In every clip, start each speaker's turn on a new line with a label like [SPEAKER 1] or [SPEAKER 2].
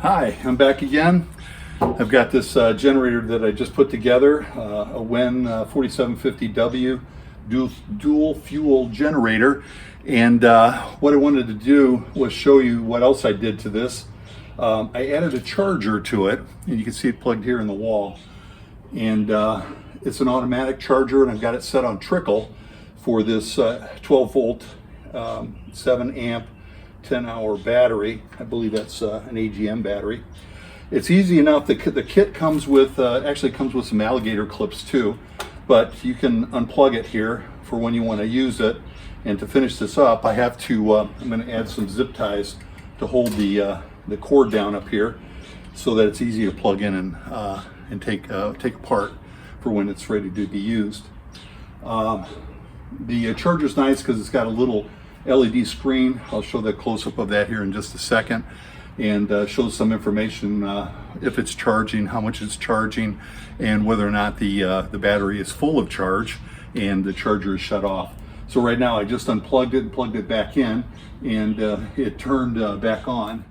[SPEAKER 1] Hi, I'm back again. I've got this generator that I just put together, a WEN 4750W dual fuel generator. And what I wanted to do was show you what else I did to this. I added a charger to it, and you can see it plugged here in the wall. And it's an automatic charger, and I've got it set on trickle for this 12 volt, 7 amp, 10-hour battery. I believe that's an AGM battery. It's easy enough. The kit comes with, actually comes with some alligator clips too, but you can unplug it here for when you want to use it. And to finish this up, I have to, I'm going to add some zip ties to hold the cord down up here so that it's easy to plug in and take apart for when it's ready to be used. The charger's nice because it's got a little LED screen. I'll show the close-up of that here in just a second, and shows some information if it's charging, how much it's charging, and whether or not the battery is full of charge and the charger is shut off. So right now I just unplugged it and plugged it back in, and it turned back on.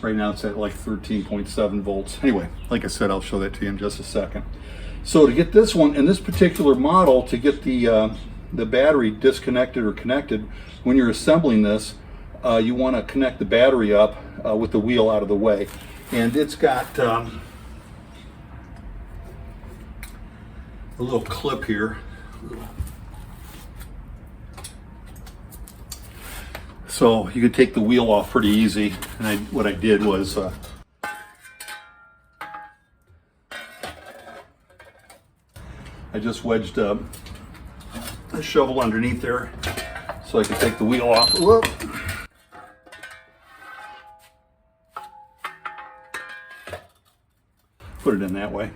[SPEAKER 1] Right now it's at like 13.7 volts. Anyway, like I said, I'll show that to you in just a second. So to get this one, in this particular model, to get the battery disconnected or connected, when you're assembling this, you want to connect the battery up with the wheel out of the way. And it's got a little clip here. So you can take the wheel off pretty easy. And what I did was I just wedged a shovel underneath there so I can take the wheel off. Whoop. Put it in that way.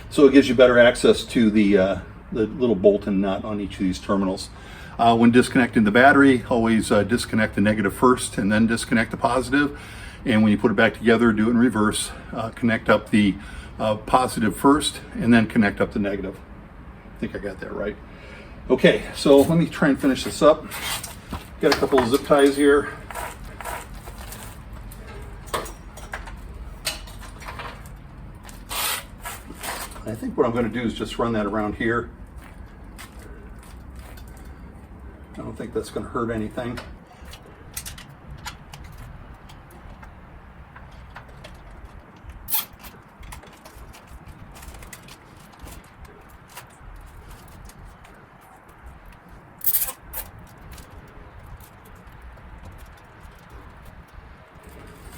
[SPEAKER 1] So it gives you better access to the little bolt and nut on each of these terminals. When disconnecting the battery, always disconnect the negative first and then disconnect the positive. And when you put it back together, do it in reverse. Connect up the positive first and then connect up the negative. I think I got that right. Okay, so let me try and finish this up. Got a couple of zip ties here. I think what I'm going to do is just run that around here. I don't think that's going to hurt anything.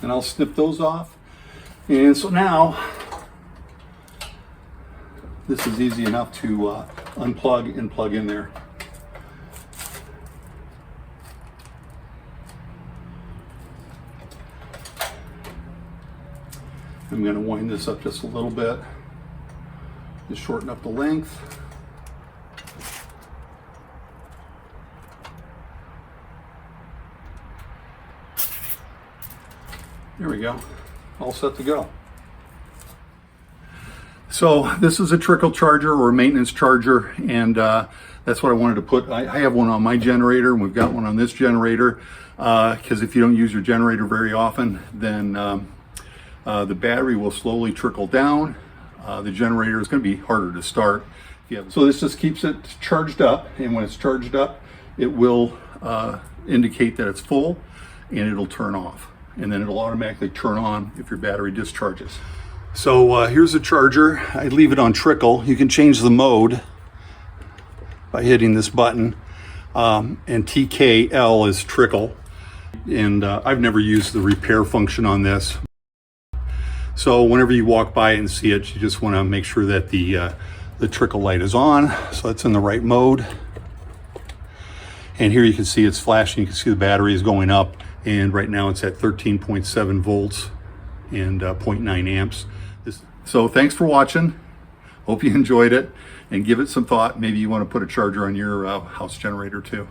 [SPEAKER 1] And I'll snip those off. And so now, this is easy enough to unplug and plug in there. I'm going to wind this up just a little bit, just shorten up the length. There we go, all set to go. So this is a trickle charger or a maintenance charger, and that's what I wanted to put. I have one on my generator, and we've got one on this generator, because if you don't use your generator very often, then the battery will slowly trickle down. The generator is going to be harder to start. So this just keeps it charged up, and when it's charged up, it will indicate that it's full, and it'll turn off. And then it'll automatically turn on if your battery discharges. So here's the charger. I leave it on trickle. You can change the mode by hitting this button. And TKL is trickle. And I've never used the repair function on this. So whenever you walk by it and see it, you just want to make sure that the trickle light is on. So it's in the right mode. And here you can see it's flashing. You can see the battery is going up. And right now it's at 13.7 volts and 0.9 amps. So thanks for watching. Hope you enjoyed it, and give it some thought. Maybe you want to put a charger on your house generator too.